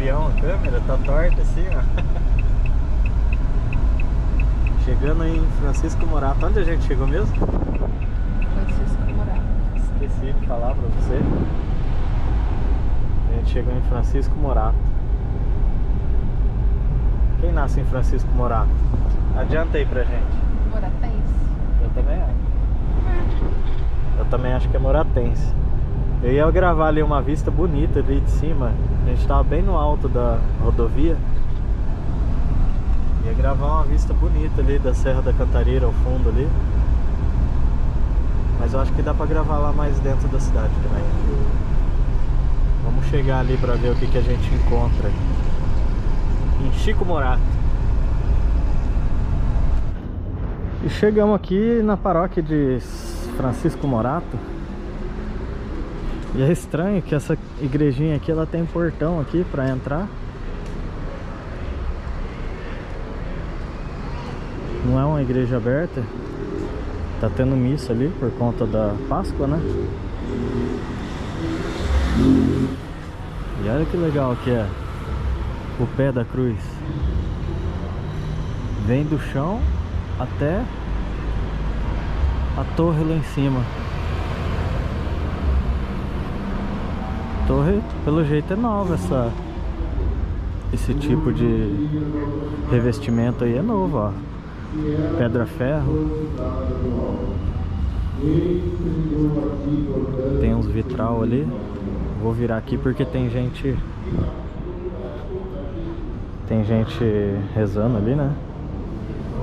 avião, a câmera tá torta assim, ó. Chegando aí em Francisco Morato. Onde a gente chegou mesmo? Francisco Morato. Esqueci de falar pra você. A gente chegou em Francisco Morato. Quem nasce em Francisco Morato? Adianta aí pra gente. Moratense. Eu também acho. Eu também acho que é moratense. Eu ia gravar ali uma vista bonita ali de cima. A gente tava bem no alto da rodovia. Ia gravar uma vista bonita ali da Serra da Cantareira ao fundo ali. Mas eu acho que dá pra gravar lá mais dentro da cidade também. Vamos chegar ali pra ver o que a gente encontra em Chico Morato. E chegamos aqui na paróquia de Francisco Morato. E é estranho que essa igrejinha aqui, ela tem portão aqui pra entrar. Não é uma igreja aberta. Tá tendo missa ali por conta da Páscoa, né? E olha que legal que é o pé da cruz. Vem do chão até a torre lá em cima. A torre, pelo jeito, é nova. Esse tipo de revestimento aí é novo, ó. Pedra ferro. Tem uns vitral ali. Vou virar aqui porque tem gente rezando ali, né?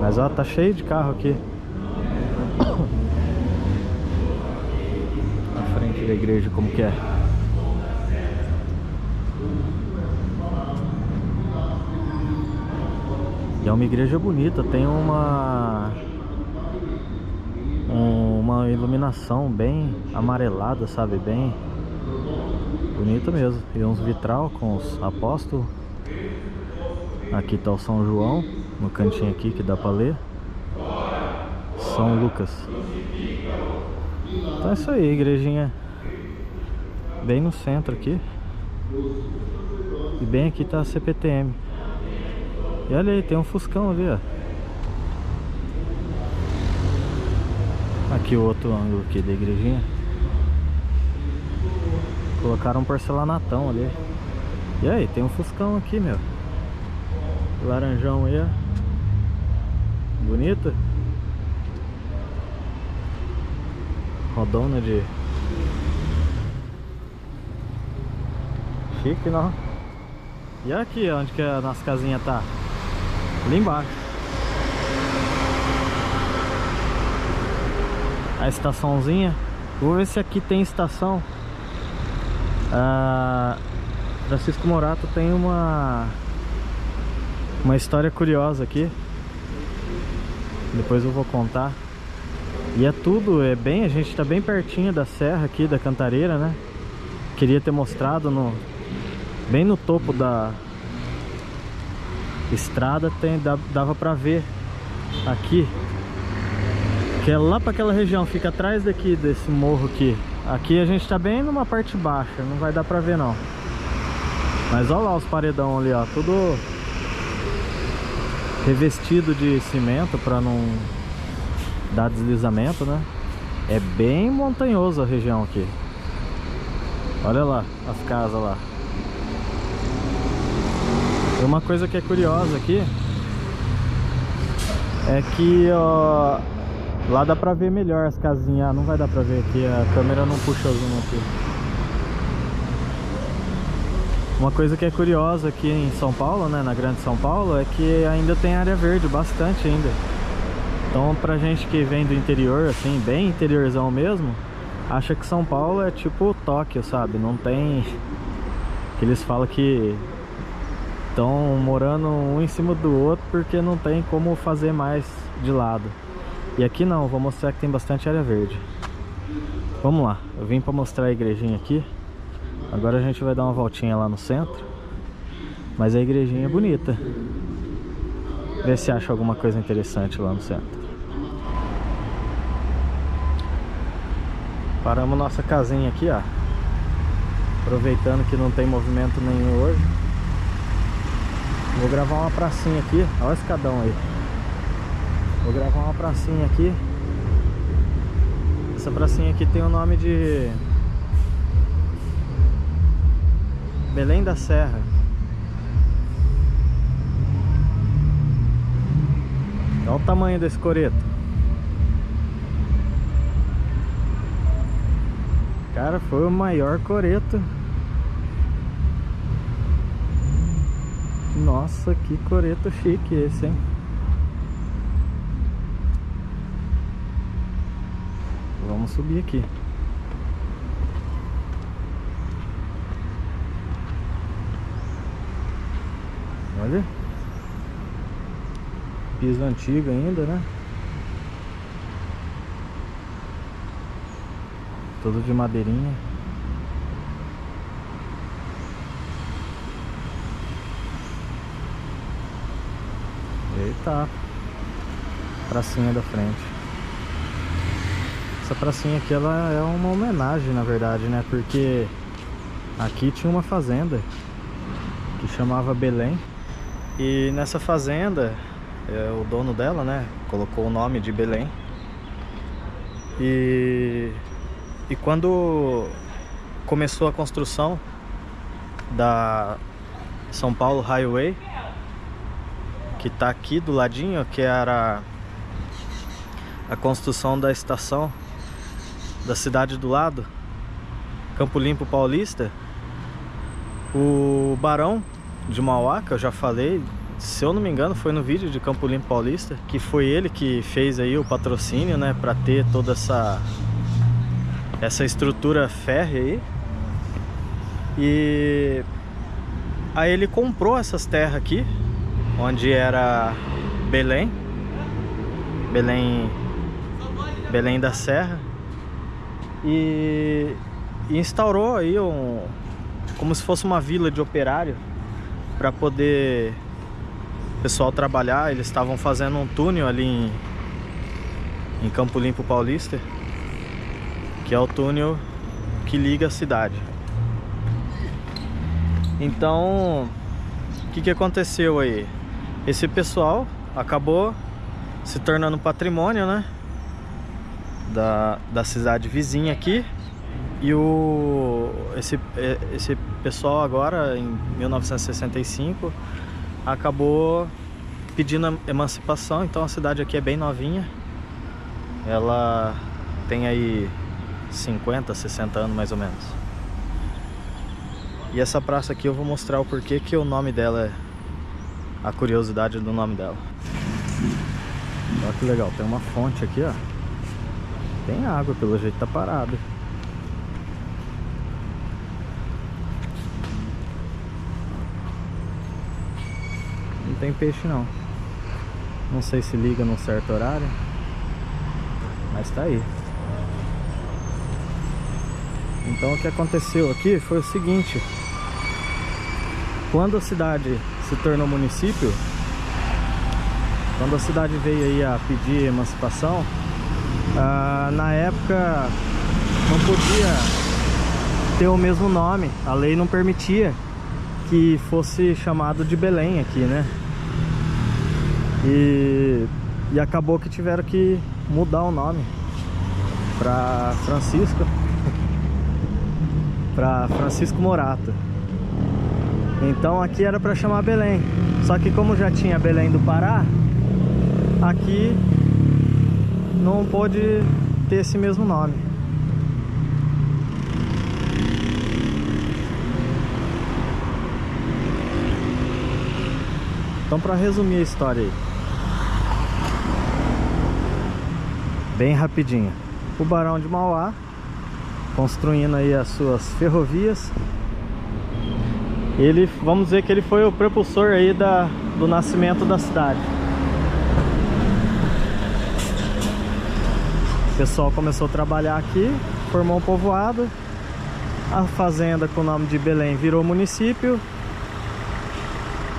Mas ó, tá cheio de carro aqui. Na frente da igreja, como que é? E é uma igreja bonita, tem uma iluminação bem amarelada, sabe? Bem bonita mesmo. E uns vitral com os apóstolos. Aqui tá o São João, no cantinho aqui que dá pra ler. São Lucas. Então é isso aí, igrejinha bem no centro aqui. E bem aqui tá a CPTM. E olha aí, tem um Fuscão ali, ó. Aqui o outro ângulo aqui da igrejinha. Colocaram um porcelanatão ali. E aí, tem um Fuscão aqui, meu. Laranjão aí, ó. Bonita. Rodona de... chique, não? E aqui, onde que a nossa casinha tá? Ali embaixo. A estaçãozinha. Vou ver se aqui tem estação. Francisco Morato tem uma história curiosa aqui. Depois eu vou contar. E é tudo, a gente tá bem pertinho da serra aqui da Cantareira, né? Queria ter mostrado bem no topo da estrada, dava pra ver aqui, que é lá pra aquela região, fica atrás daqui desse morro aqui. Aqui a gente tá bem numa parte baixa, não vai dar pra ver não. Mas olha lá os paredão ali, ó, tudo revestido de cimento pra não dar deslizamento, né? É bem montanhoso a região aqui. Olha lá as casas lá. E uma coisa que é curiosa aqui é que, ó, lá dá pra ver melhor as casinhas. Ah, não vai dar pra ver aqui, a câmera não puxa o zoom aqui. Uma coisa que é curiosa aqui em São Paulo, né, na Grande São Paulo, é que ainda tem área verde, bastante ainda. Então pra gente que vem do interior, assim, bem interiorzão mesmo, acha que São Paulo é tipo Tóquio, sabe? Não tem... que eles falam que estão morando um em cima do outro porque não tem como fazer mais de lado. E aqui não, vou mostrar que tem bastante área verde. Vamos lá, eu vim para mostrar a igrejinha aqui. Agora a gente vai dar uma voltinha lá no centro. Mas a igrejinha é bonita. Vê se acha alguma coisa interessante lá no centro. Paramos nossa casinha aqui, ó. Aproveitando que não tem movimento nenhum hoje. Vou gravar uma pracinha aqui. Olha o escadão aí. Vou gravar uma pracinha aqui. Essa pracinha aqui tem o nome de Belém da Serra. Olha o tamanho desse coreto. Cara, foi o maior coreto. Nossa, que coreto chique esse, hein? Vamos subir aqui. Olha. Piso antigo ainda, né? Tudo de madeirinha. Eita, pracinha da frente. Essa pracinha aqui, ela é uma homenagem, na verdade, né? Porque aqui tinha uma fazenda que chamava Belém. E nessa fazenda, o dono dela, né, colocou o nome de Belém. E quando começou a construção da São Paulo Highway, que tá aqui do ladinho, que era a construção da estação da cidade do lado, Campo Limpo Paulista, o Barão de Mauá, que eu já falei, se eu não me engano foi no vídeo de Campo Limpo Paulista, que foi ele que fez aí o patrocínio, né, para ter toda essa estrutura férrea aí. E aí ele comprou essas terras aqui, onde era Belém da Serra, e instaurou aí como se fosse uma vila de operário para poder o pessoal trabalhar. Eles estavam fazendo um túnel ali em Campo Limpo Paulista, que é o túnel que liga a cidade. Então, o que aconteceu aí? Esse pessoal acabou se tornando patrimônio, né, da cidade vizinha aqui. E esse pessoal agora, em 1965, acabou pedindo emancipação. Então a cidade aqui é bem novinha. Ela tem aí 50, 60 anos mais ou menos. E essa praça aqui eu vou mostrar o porquê que o nome dela é... a curiosidade do nome dela. Olha que legal, tem uma fonte aqui, ó. Tem água, pelo jeito tá parado. Não tem peixe não. Não sei se liga num certo horário, mas tá aí. Então o que aconteceu aqui foi o seguinte: quando a cidade se tornou município, quando a cidade veio aí a pedir emancipação, na época não podia ter o mesmo nome. A lei não permitia que fosse chamado de Belém aqui, né? E acabou que tiveram que mudar o nome para Francisco Morato. Então aqui era para chamar Belém. Só que como já tinha Belém do Pará, aqui não pôde ter esse mesmo nome. Então, para resumir a história aí, bem rapidinho, o Barão de Mauá construindo aí as suas ferrovias. Ele, vamos dizer que ele foi o propulsor aí do nascimento da cidade. O pessoal começou a trabalhar aqui, formou um povoado. A fazenda com o nome de Belém virou município.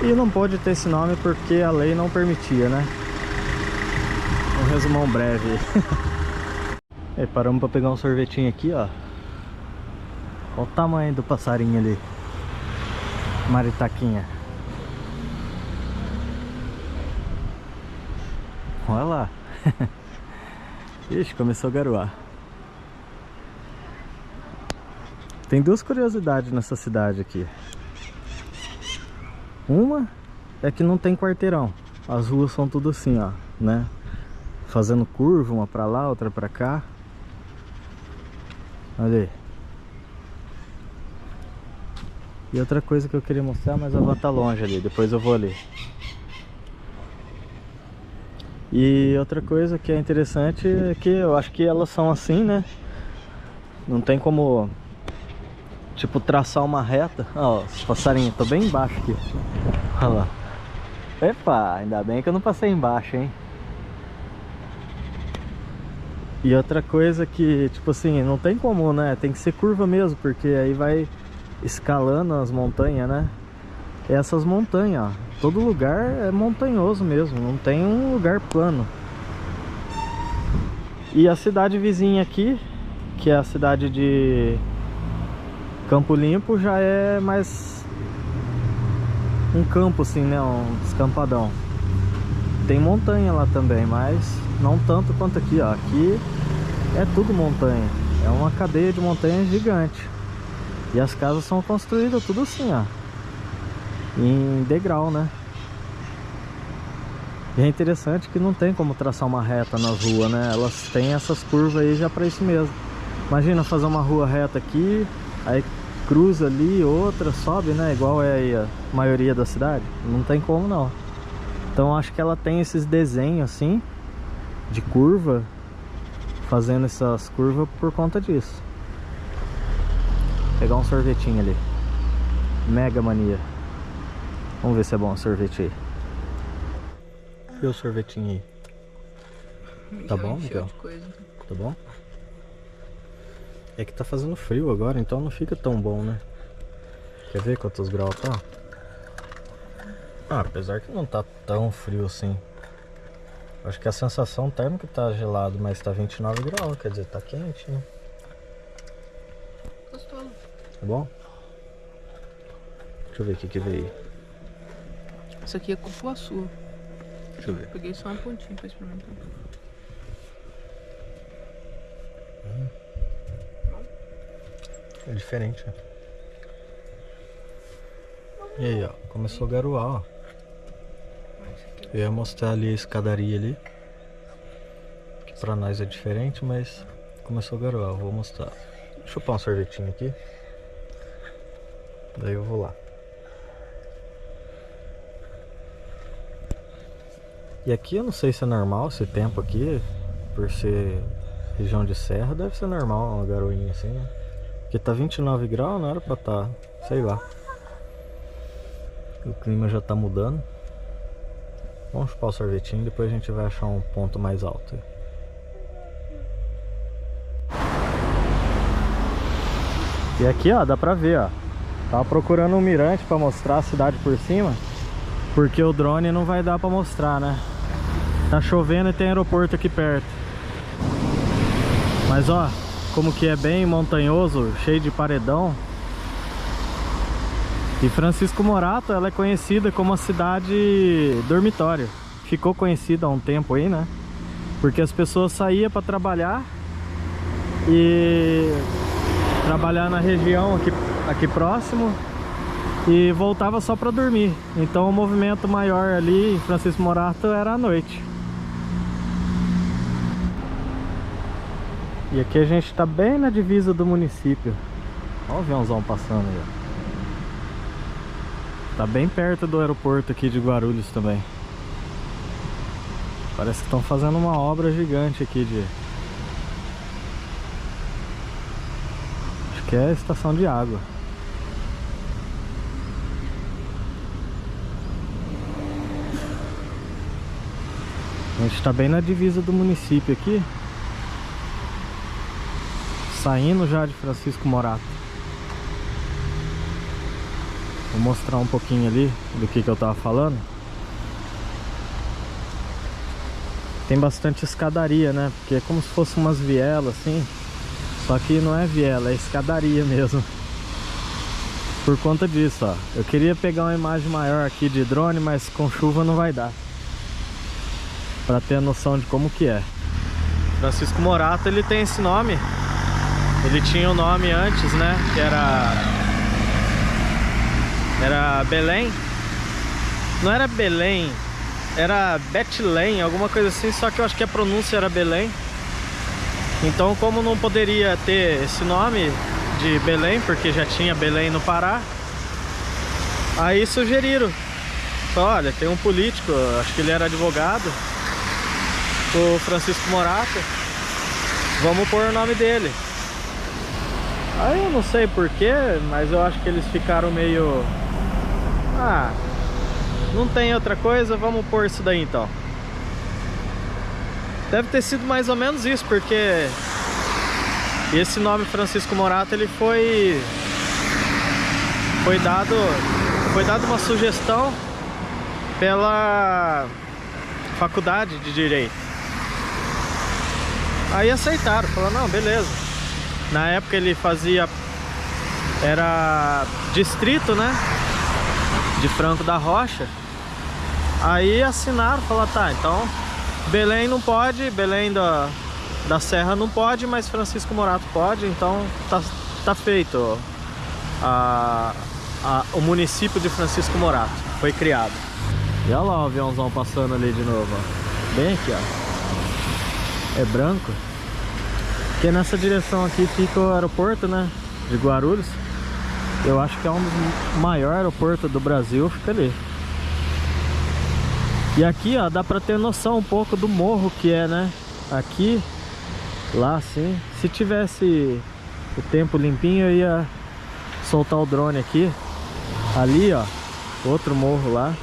E não pôde ter esse nome porque a lei não permitia, né? Um resumão breve. E paramos para pegar um sorvetinho aqui, ó. Olha o tamanho do passarinho ali. Maritaquinha. Olha lá. Ixi, começou a garoar. Tem duas curiosidades nessa cidade aqui. Uma é que não tem quarteirão. As ruas são tudo assim, ó, né? Fazendo curva, uma pra lá, outra pra cá. Olha aí. E outra coisa que eu queria mostrar, mas a van tá longe ali, depois eu vou ali. E outra coisa que é interessante é que eu acho que elas são assim, né? Não tem como, tipo, traçar uma reta. Ó, os passarinhos, tô bem embaixo aqui. Olha lá. Epa, ainda bem que eu não passei embaixo, hein? E outra coisa que, tipo assim, não tem como, né? Tem que ser curva mesmo, porque aí vai escalando as montanhas, né? Essas montanhas, ó, todo lugar é montanhoso mesmo, não tem um lugar plano. E a cidade vizinha aqui, que é a cidade de Campo Limpo, já é mais um campo assim, né? Um descampadão. Tem montanha lá também, mas não tanto quanto aqui, ó. Aqui é tudo montanha, é uma cadeia de montanhas gigante. E as casas são construídas tudo assim, ó, em degrau, né? E é interessante que não tem como traçar uma reta nas ruas, né? Elas têm essas curvas aí já para isso mesmo. Imagina fazer uma rua reta aqui, aí cruza ali, outra, sobe, né? Igual é aí a maioria da cidade. Não tem como não. Então acho que ela tem esses desenhos assim, de curva, fazendo essas curvas por conta disso. Vou pegar um sorvetinho ali. Mega mania. Vamos ver se é bom o sorvete aí. E o sorvetinho aí? Tá bom, Miguel? Tá bom? É que tá fazendo frio agora, então não fica tão bom, né? Quer ver quantos graus tá? Ah, apesar que não tá tão frio assim. Acho que a sensação térmica tá gelado, mas tá 29 graus, quer dizer, tá quente, né? Gostoso. Tá bom? Deixa eu ver o que veio. Isso aqui é cupuaçu. Deixa eu ver. Peguei só uma pontinha pra experimentar. É diferente, né? E aí, ó, começou a garoar, ó. Eu ia mostrar ali a escadaria ali, que pra nós é diferente, mas começou a garoar, eu vou mostrar. Deixa eu chupar um sorvetinho aqui. Daí eu vou lá. E aqui eu não sei se é normal esse tempo aqui, por ser região de serra, deve ser normal uma garoinha assim, né? Porque tá 29 graus, não era pra tá, sei lá. O clima já tá mudando. Vamos chupar o sorvetinho e depois a gente vai achar um ponto mais alto. E aqui, ó, dá pra ver, ó. Tava procurando um mirante pra mostrar a cidade por cima, porque o drone não vai dar pra mostrar, né? Tá chovendo e tem aeroporto aqui perto. Mas ó, como que é bem montanhoso, cheio de paredão. E Francisco Morato, ela é conhecida como a cidade dormitório. Ficou conhecida há um tempo aí, né? Porque as pessoas saíam para trabalhar e trabalhar na região aqui próximo e voltava só para dormir. Então o movimento maior ali em Francisco Morato era à noite. E aqui a gente está bem na divisa do município. Olha o aviãozão passando aí, ó. Tá bem perto do aeroporto aqui de Guarulhos também. Parece que estão fazendo uma obra gigante aqui de... Acho que é a estação de água. A gente tá bem na divisa do município aqui. Saindo já de Francisco Morato. Vou mostrar um pouquinho ali do que eu tava falando. Tem bastante escadaria, né? Porque é como se fosse umas vielas assim. Só que não é viela, é escadaria mesmo. Por conta disso, ó. Eu queria pegar uma imagem maior aqui de drone, mas com chuva não vai dar. para ter a noção de como que é. Francisco Morato, ele tem esse nome. Ele tinha o nome antes, né? Que era Belém. Não era Belém, era Betlém, alguma coisa assim. Só que eu acho que a pronúncia era Belém. Então, como não poderia ter esse nome de Belém, porque já tinha Belém no Pará, aí sugeriram. Olha, tem um político, acho que ele era advogado, o Francisco Morato, vamos pôr o nome dele. Aí eu não sei porquê, mas eu acho que eles ficaram meio... Ah, não tem outra coisa, vamos pôr isso daí então. Deve ter sido mais ou menos isso, porque esse nome Francisco Morato, ele foi dado uma sugestão pela faculdade de Direito. Aí aceitaram, falaram, não, beleza. Na época ele era distrito, né, de Franco da Rocha. Aí assinaram, falaram, tá, então Belém não pode, Belém da Serra não pode, mas Francisco Morato pode, então tá feito o município de Francisco Morato, foi criado. E olha lá o aviãozão passando ali de novo, ó. Bem aqui, ó. É branco. Porque nessa direção aqui fica o aeroporto, né, de Guarulhos. Eu acho que é um dos maiores aeroportos do Brasil, fica ali. E aqui, ó, dá pra ter noção um pouco do morro que é, né? Aqui, lá assim. Se tivesse o tempo limpinho, eu ia soltar o drone aqui. Ali, ó, outro morro lá.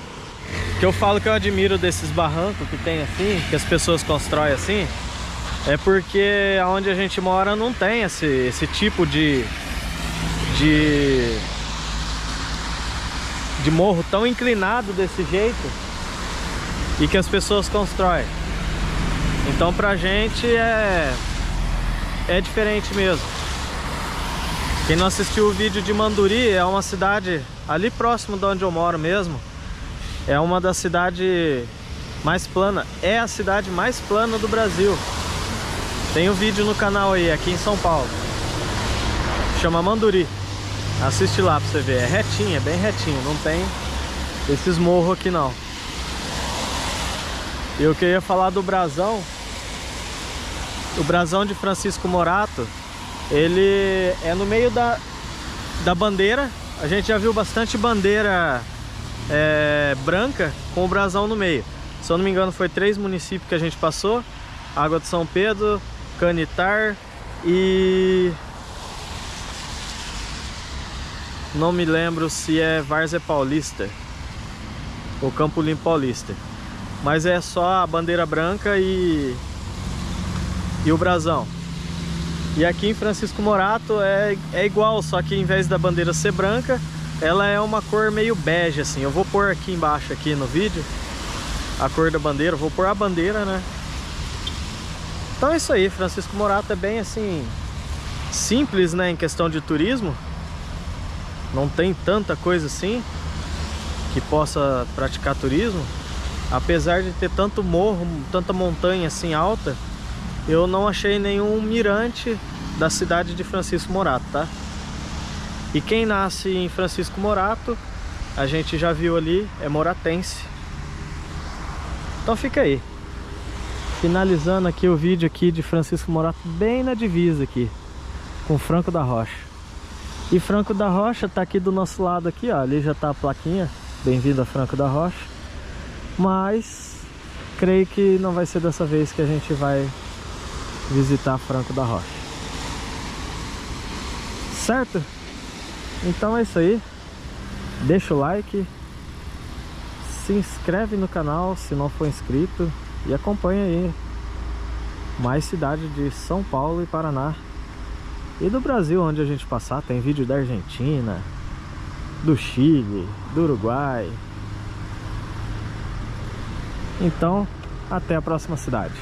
O que eu falo que eu admiro desses barrancos que tem assim, que as pessoas constroem assim, é porque onde a gente mora não tem esse tipo de morro tão inclinado desse jeito e que as pessoas constroem. Então pra gente é diferente mesmo. Quem não assistiu o vídeo de Manduri, é uma cidade ali próximo de onde eu moro mesmo. É uma das cidades mais planas. É a cidade mais plana do Brasil. Tem um vídeo no canal aí, aqui em São Paulo. Chama Manduri. Assiste lá pra você ver. É retinho, é bem retinho. Não tem esses morros aqui não. E eu queria falar do brasão. O brasão de Francisco Morato, ele é no meio da bandeira. A gente já viu bastante bandeira branca com o brasão no meio. Se eu não me engano, foi 3 municípios que a gente passou: Água de São Pedro, Canitar e... não me lembro se é Várzea Paulista ou Campo Limpo Paulista. Mas é só a bandeira branca e o brasão. E aqui em Francisco Morato é igual, só que em vez da bandeira ser branca, ela é uma cor meio bege assim. Eu vou pôr aqui embaixo aqui no vídeo a cor da bandeira, vou pôr a bandeira, né? Então é isso aí, Francisco Morato é bem assim simples, né, em questão de turismo. Não tem tanta coisa assim que possa praticar turismo. Apesar de ter tanto morro, tanta montanha assim alta, eu não achei nenhum mirante da cidade de Francisco Morato, tá? E quem nasce em Francisco Morato, a gente já viu ali, é moratense. Então fica aí. Finalizando aqui o vídeo aqui de Francisco Morato, bem na divisa aqui com Franco da Rocha. E Franco da Rocha tá aqui do nosso lado aqui, ó. Ali já tá a plaquinha, bem-vindo a Franco da Rocha. Mas creio que não vai ser dessa vez que a gente vai visitar Franco da Rocha. Certo? Então é isso aí. Deixa o like, se inscreve no canal se não for inscrito e acompanha aí mais cidades de São Paulo e Paraná e do Brasil onde a gente passar. Tem vídeo da Argentina, do Chile, do Uruguai. Então, até a próxima cidade.